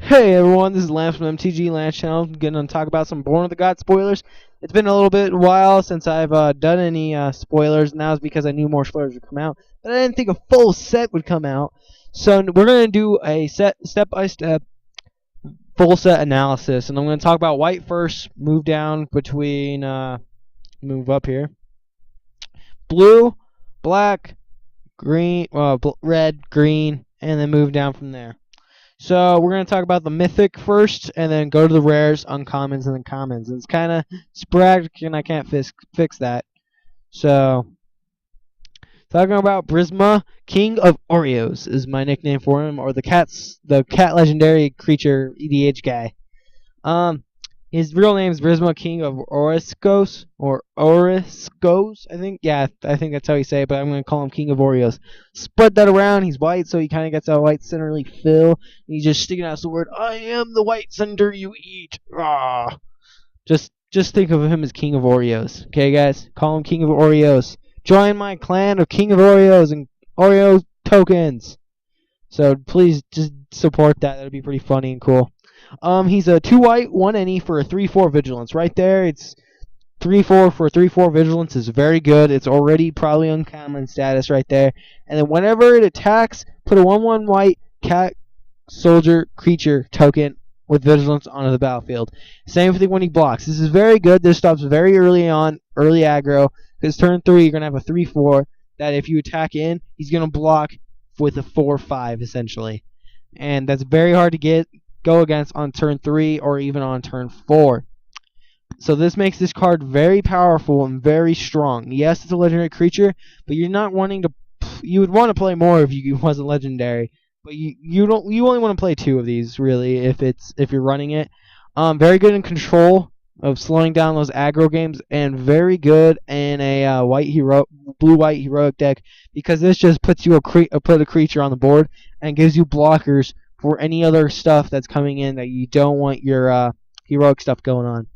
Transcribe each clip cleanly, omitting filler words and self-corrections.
Hey everyone, this is Lance from MTG Lance Channel. Going to talk about some Born of the Gods spoilers. It's been a little bit while since I've done any spoilers. Now it's because I knew more spoilers would come out, but I didn't think a full set would come out. So we're going to do a step-by-step full set analysis, and I'm going to talk about white first. Move down between, move up here. Blue, black, green, red, green, and then move down from there. So we're going to talk about the mythic first, and then go to the rares, uncommons, and then commons. It's kind of sporadic, and I can't fix that. So, talking about Brisma, King of Oreos is my nickname for him, or the cat legendary creature EDH guy. His real name is Brisma, King of Oriskos, or Oriskos, I think. Yeah, I think that's how you say it, but I'm going to call him King of Oreos. Spread that around. He's white, so he kind of gets that white centerly fill. He's just sticking out the word, I am the white center you eat. Ah. Just think of him as King of Oreos. Okay, guys? Call him King of Oreos. Join my clan of King of Oreos and Oreo tokens. So please just support that. That would be pretty funny and cool. He's a 2 white, 1 any for a 3/4 vigilance. Right there, it's 3/4 for 3/4 vigilance is very good. It's already probably uncommon status right there. And then whenever it attacks, put a 1/1 white cat soldier creature token with vigilance onto the battlefield. Same thing when he blocks. This is very good. This stops very early on, early aggro, because turn 3 you're gonna have a 3/4 that if you attack in, he's gonna block with a 4/5 essentially, and that's very hard to go against on turn 3 or even on turn 4. So this makes this card very powerful and very strong. Yes, it's a legendary creature, but you're not wanting to. You would want to play more if you wasn't legendary, but you don't. You only want to play 2 of these really if you're running it. Very good in control of slowing down those aggro games, and very good in a blue-white heroic deck, because this just puts you put a creature on the board and gives you blockers for any other stuff that's coming in that you don't want your heroic stuff going on.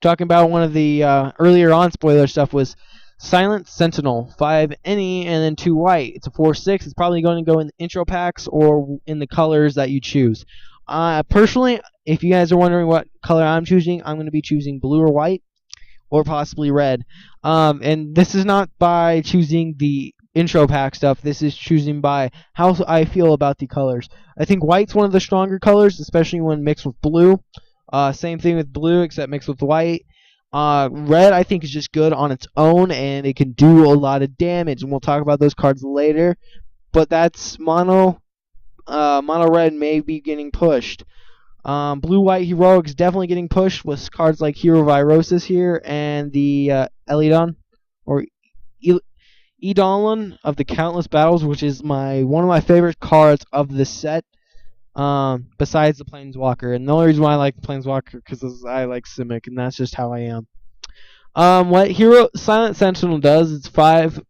Talking about one of the earlier on spoiler stuff was Silent Sentinel, 5 any and then 2 white. It's a 4/6. It's probably going to go in the intro packs or in the colors that you choose. Personally, if you guys are wondering what color I'm choosing, I'm going to be choosing blue or white, or possibly red. And this is not by choosing the intro pack stuff. This is choosing by how I feel about the colors. I think white's one of the stronger colors, especially when mixed with blue. Same thing with blue, except mixed with white. Red, I think, is just good on its own, and it can do a lot of damage, and we'll talk about those cards later. But that's mono red may be getting pushed. Blue-white heroics definitely getting pushed with cards like Hero Virosis here and the Elidon or Eidolon of the Countless Battles, which is one of my favorite cards of this set. Besides the Planeswalker, and the only reason why I like the Planeswalker because I like Simic, and that's just how I am. What Silent Sentinel does, it's 5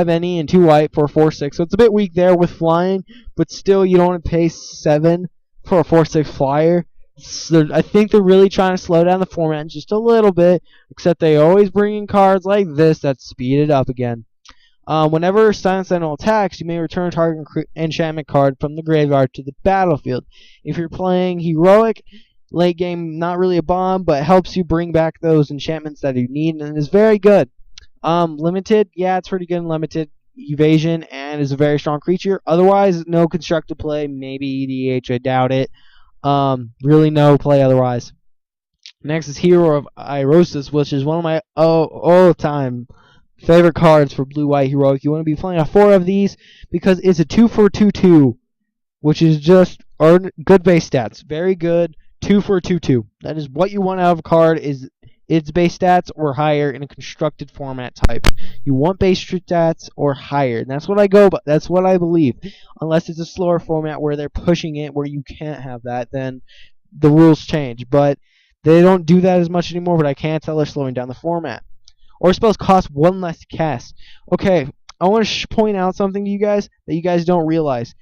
any and 2 white for a 4/6, so it's a bit weak there with flying, but still you don't want to pay 7 for a 4/6 flyer. So I think they're really trying to slow down the format just a little bit, except they always bring in cards like this that speed it up again. Whenever Silent Sentinel attacks, you may return a target enchantment card from the graveyard to the battlefield. If you're playing heroic, late game, not really a bomb, but helps you bring back those enchantments that you need, and is very good. Limited, yeah, it's pretty good in limited. Evasion, and is a very strong creature. Otherwise, no constructed play, maybe EDH, I doubt it. Really no play otherwise. Next is Hero of Irosis, which is one of my all-time favorite cards for blue-white heroic. You want to be playing 4 of these because it's a 2 for 2/2, which is just good base stats. Very good 2 for 2/2. That is what you want out of a card, is its base stats or higher in a constructed format type. You want base stats or higher, and that's what I go. But that's what I believe. Unless it's a slower format where they're pushing it, where you can't have that, then the rules change. But they don't do that as much anymore. But I can't tell they're slowing down the format. Or spells cost 1 less to cast. Okay, I want to point out something to you guys that you guys don't realize.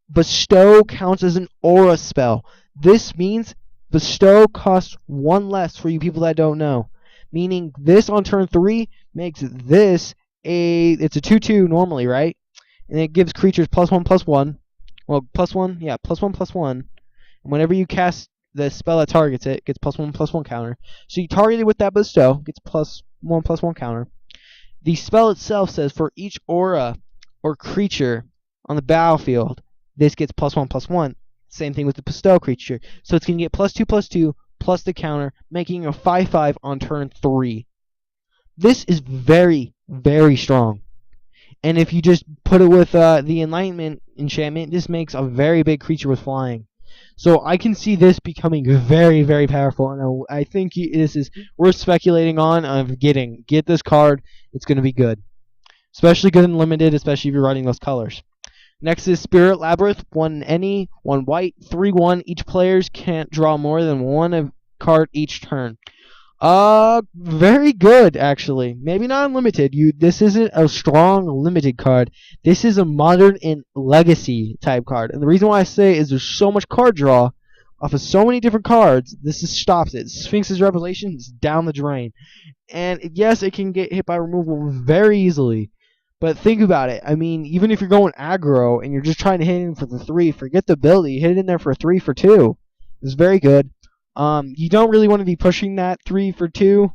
Bestow counts as an aura spell. This means Bestow costs 1 less for you people that don't know. Meaning this on turn 3 makes this it's a 2/2 normally, right? And it gives creatures +1/+1. Well, +1, yeah, +1/+1. And whenever you cast the spell that targets it, gets +1/+1 counter. So you target it with that bestow, gets +1/+1 counter. The spell itself says for each aura or creature on the battlefield, this gets +1/+1. Same thing with the bestow creature. So it's going to get +2/+2 plus the counter, making a 5/5 on turn 3. This is very, very strong. And if you just put it with the Enlightenment enchantment, this makes a very big creature with flying. So I can see this becoming very, very powerful, and I think this is worth speculating on. Get this card. It's going to be good, especially good in limited, especially if you're running those colors. Next is Spirit Labyrinth. 1 white, 3/1. Each players can't draw more than one card each turn. Very good actually. Maybe not unlimited. This isn't a strong limited card. This is a modern and legacy type card. And the reason why I say is there's so much card draw off of so many different cards. This just stops it. Sphinx's Revelation is down the drain. And yes, it can get hit by removal very easily. But think about it. I mean, even if you're going aggro and you're just trying to hit in for the 3, forget the ability. Hit it in there for a 3 for 2. It's very good. You don't really want to be pushing that 3 for 2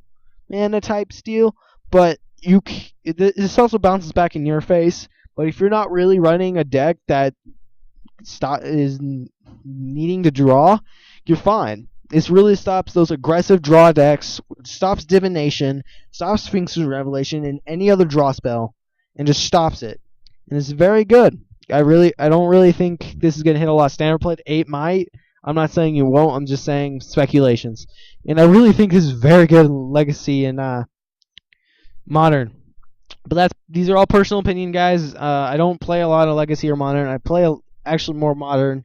mana type steal, but this also bounces back in your face. But if you're not really running a deck that is needing to draw, you're fine. This really stops those aggressive draw decks, stops Divination, stops Sphinx's Revelation, and any other draw spell, and just stops it. And it's very good. I don't really think this is gonna hit a lot of standard play. 8 might. I'm not saying you won't. I'm just saying speculations. And I really think this is very good in Legacy and Modern. But these are all personal opinion, guys. I don't play a lot of Legacy or Modern. I play actually more Modern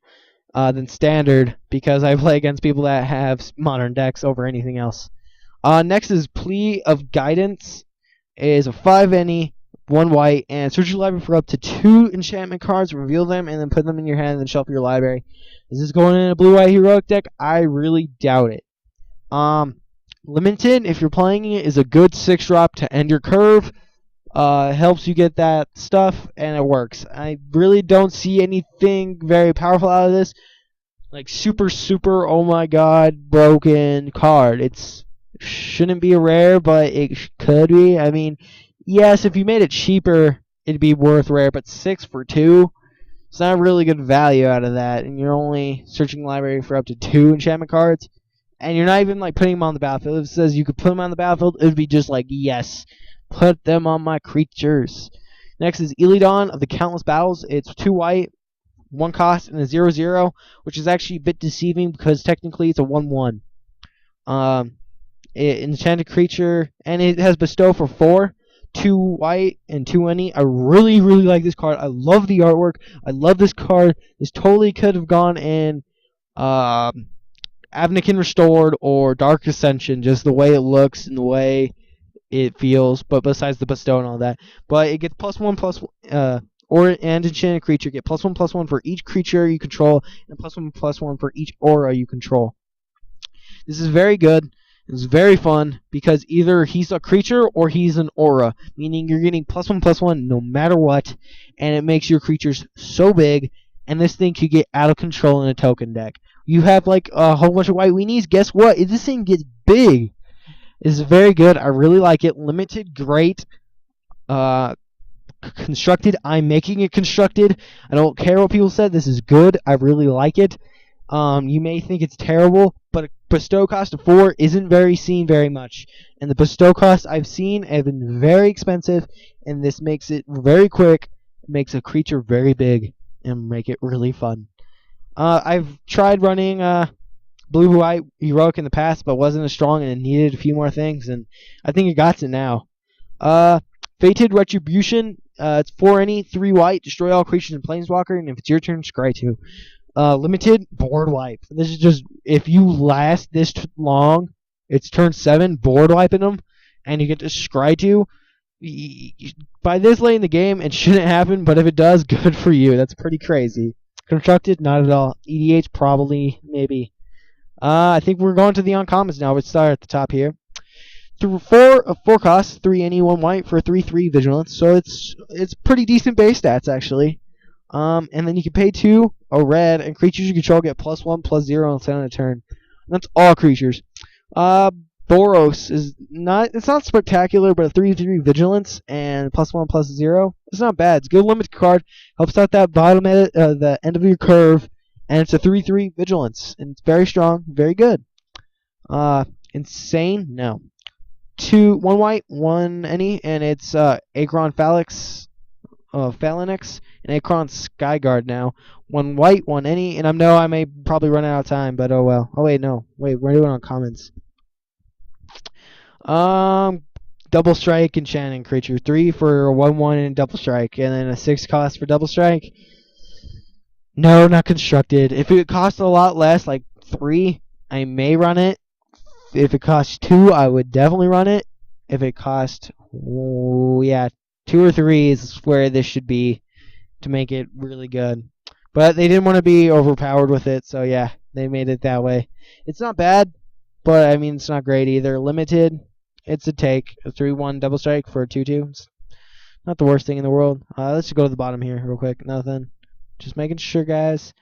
than Standard because I play against people that have Modern decks over anything else. Next is Plea of Guidance. It is a 5 any, 1 white, and search your library for up to 2 enchantment cards, reveal them, and then put them in your hand and then shuffle your library. Is this going in a blue-white heroic deck? I really doubt it. Limited, if you're playing it, is a good 6-drop to end your curve. Helps you get that stuff, and it works. I really don't see anything very powerful out of this. Like super, oh my god, broken card. It shouldn't be a rare, but it could be. I mean, yes, if you made it cheaper, it'd be worth rare, but 6 for 2, it's not really good value out of that, and you're only searching the library for up to 2 enchantment cards, and you're not even like putting them on the battlefield. If it says you could put them on the battlefield, it would be just like, yes, put them on my creatures. Next is Illidan of the Countless Battles. It's 2 white, 1 cost, and a 0/0, which is actually a bit deceiving because technically it's a 1/1. Enchanted creature, and it has Bestow for 4. 2 white and 2 any. I really, really like this card. I love the artwork. I love this card. This totally could have gone in Avnikin Restored or Dark Ascension, just the way it looks and the way it feels, but besides the bestow and all that. But it gets +1/+1, and enchanted creature get +1/+1 for each creature you control, and +1/+1 for each aura you control. This is very good. It's very fun because either he's a creature or he's an aura, meaning you're getting +1/+1 no matter what, and it makes your creatures so big, and this thing could get out of control in a token deck. You have like a whole bunch of white weenies, guess what? This thing gets big. It's very good. I really like it. Limited, great. Constructed, I'm making it constructed. I don't care what people said. This is good. I really like it. You may think it's terrible, but a bestow cost of 4 isn't seen very much. And the bestow costs I've seen have been very expensive, and this makes it very quick, makes a creature very big, and make it really fun. I've tried running blue-white heroic in the past, but wasn't as strong and it needed a few more things, and I think it got it now. Fated Retribution, it's 4 any, 3 white, destroy all creatures in Planeswalker, and if it's your turn, scry 2. Limited, board wipe. This is just, if you last this long, it's turn 7, board wiping them, and you get to scry 2. By this late in the game, it shouldn't happen, but if it does, good for you. That's pretty crazy. Constructed, not at all. EDH, probably, maybe. I think we're going to the uncommons now. Let's start at the top here. Through 4 costs, 3 any, 1 white for 3/3 vigilance. So it's pretty decent base stats actually. And then you can pay 2, a red, and creatures you control get +1/+0 until end of turn. And that's all creatures. Boros is it's not spectacular, but a 3/3 vigilance and +1/+0. It's not bad. It's a good limited card. Helps out that bottom the end of your curve, and it's a 3/3 vigilance, and it's very strong, very good. Insane? No. 1 white, 1 any, and it's Acheron Phalanx, and Acheron Skyguard now. 1 white, 1 any, and I may probably run out of time, but oh well. Oh wait, no. Wait, we're doing on comments. Double strike enchanting creature. 3 for 1/1 and double strike, and then a 6 cost for double strike. No, not constructed. If it costs a lot less, like 3, I may run it. If it costs 2, I would definitely run it. If it costs, 2 or 3 is where this should be to make it really good. But they didn't want to be overpowered with it, so yeah, they made it that way. It's not bad, but I mean, it's not great either. Limited, it's a take. A 3/1 double strike for a 2/2. It's not the worst thing in the world. Let's just go to the bottom here real quick. Nothing. Just making sure, guys.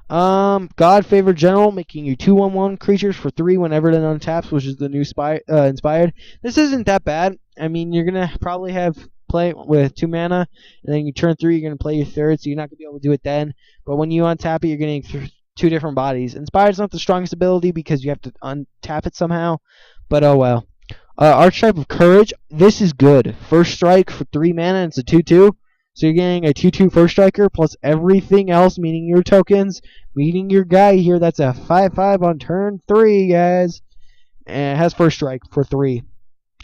God Favored General, making you 2/1/1 creatures for 3 whenever it untaps, which is the new Inspired. This isn't that bad. I mean, you're going to probably have play with 2 mana, and then you turn 3, you're going to play your 3rd, so you're not going to be able to do it then. But when you untap it, you're getting 2 different bodies. Inspired's not the strongest ability because you have to untap it somehow, but oh well. Archetype of Courage, this is good. First strike for 3 mana, and it's a 2/2. So you're getting a 2/2 first striker plus everything else, meaning your tokens, meaning your guy here. That's a 5/5 on turn 3, guys. And it has first strike for 3.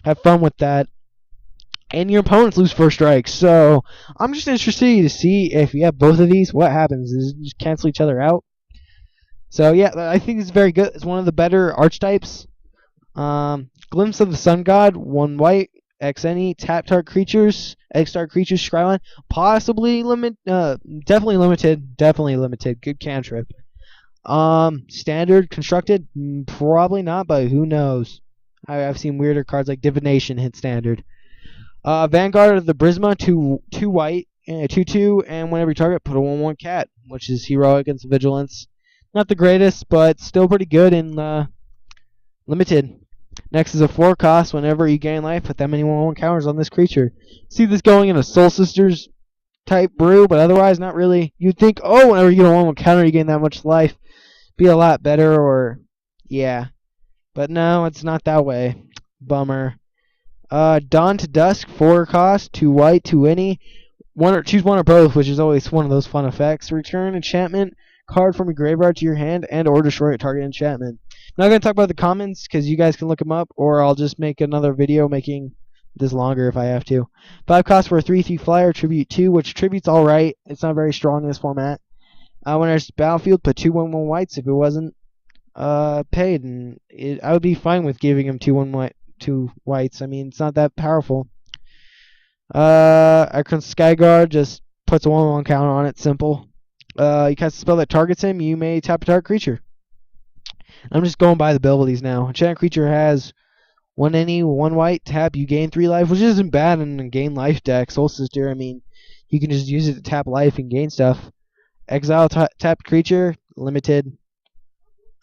Have fun with that. And your opponents lose first strike. So I'm just interested to see if you have both of these, what happens. Does it just cancel each other out? So yeah, I think it's very good. It's one of the better archetypes. Glimpse of the Sun God, 1 white. X any tap target creatures, X-star creatures, Scryline, possibly definitely limited. Good cantrip. Standard constructed, probably not, but who knows? I've seen weirder cards like Divination hit standard. Vanguard of the Brisma, 2 white, 2/2, and whenever you target, put a 1/1 cat, which is heroic against vigilance. Not the greatest, but still pretty good in limited. Next is a 4 cost. Whenever you gain life, put that many 1/1 counters on this creature. See this going in a Soul Sisters type brew, but otherwise not really. You'd think, oh, whenever you get a 1/1 counter, you gain that much life. Be a lot better, or yeah. But no, it's not that way. Bummer. Dawn to Dusk, 4 cost, 2 white, 2 any. Choose one or both, which is always one of those fun effects. Return enchantment card from your graveyard to your hand and or destroy a target enchantment. I'm not going to talk about the comments because you guys can look them up, or I'll just make another video making this longer if I have to. 5 cost for a 3/3 flyer, tribute 2, which tribute's alright. It's not very strong in this format. When there's battlefield, put 2 1/1 whites if it wasn't paid, and I would be fine with giving him 2 whites. I mean, it's not that powerful. Acheron Skyguard just puts a 1/1 counter on it. Simple. You cast a spell that targets him, you may tap a target creature. I'm just going by the abilities now. Enchanted creature has 1 any, 1 white, tap, you gain 3 life, which isn't bad in a gain life deck. Soul Sister, I mean, you can just use it to tap life and gain stuff. Exile tapped creature, limited.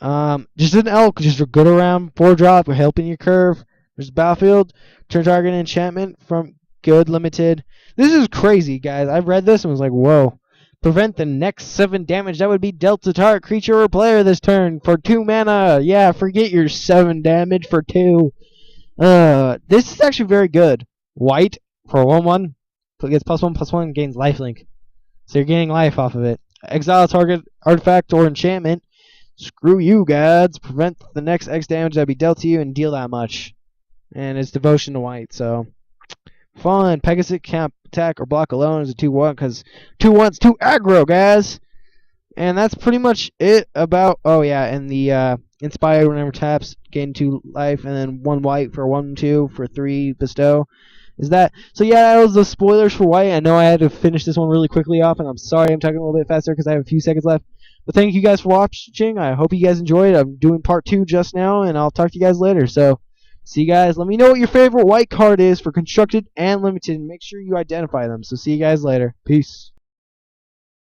Just an elk, just a good around 4-drop, helping your curve. There's battlefield, turn target enchantment from good, limited. This is crazy, guys. I read this and was like, whoa. Prevent the next 7 damage that would be dealt to target creature or player this turn for 2 mana. Yeah, forget your 7 damage for 2. This is actually very good. White for 1/1 gets +1/+1, gains lifelink. So you're gaining life off of it. Exile target artifact or enchantment. Screw you, gods. Prevent the next X damage that be dealt to you and deal that much. And it's devotion to white, so fun. Pegasus can't attack or block alone as a 2/1 because 2/1's too aggro, guys. And that's pretty much it about. Oh yeah, and the Inspired whenever taps, gain 2 life, and then 1 white for 1/2 for 3 bestow. Is that so? Yeah, that was the spoilers for white. I know I had to finish this one really quickly off, and I'm sorry I'm talking a little bit faster because I have a few seconds left. But thank you guys for watching. I hope you guys enjoyed. I'm doing part 2 just now, and I'll talk to you guys later. So. See you guys. Let me know what your favorite white card is for constructed and limited. And make sure you identify them. So see you guys later. Peace.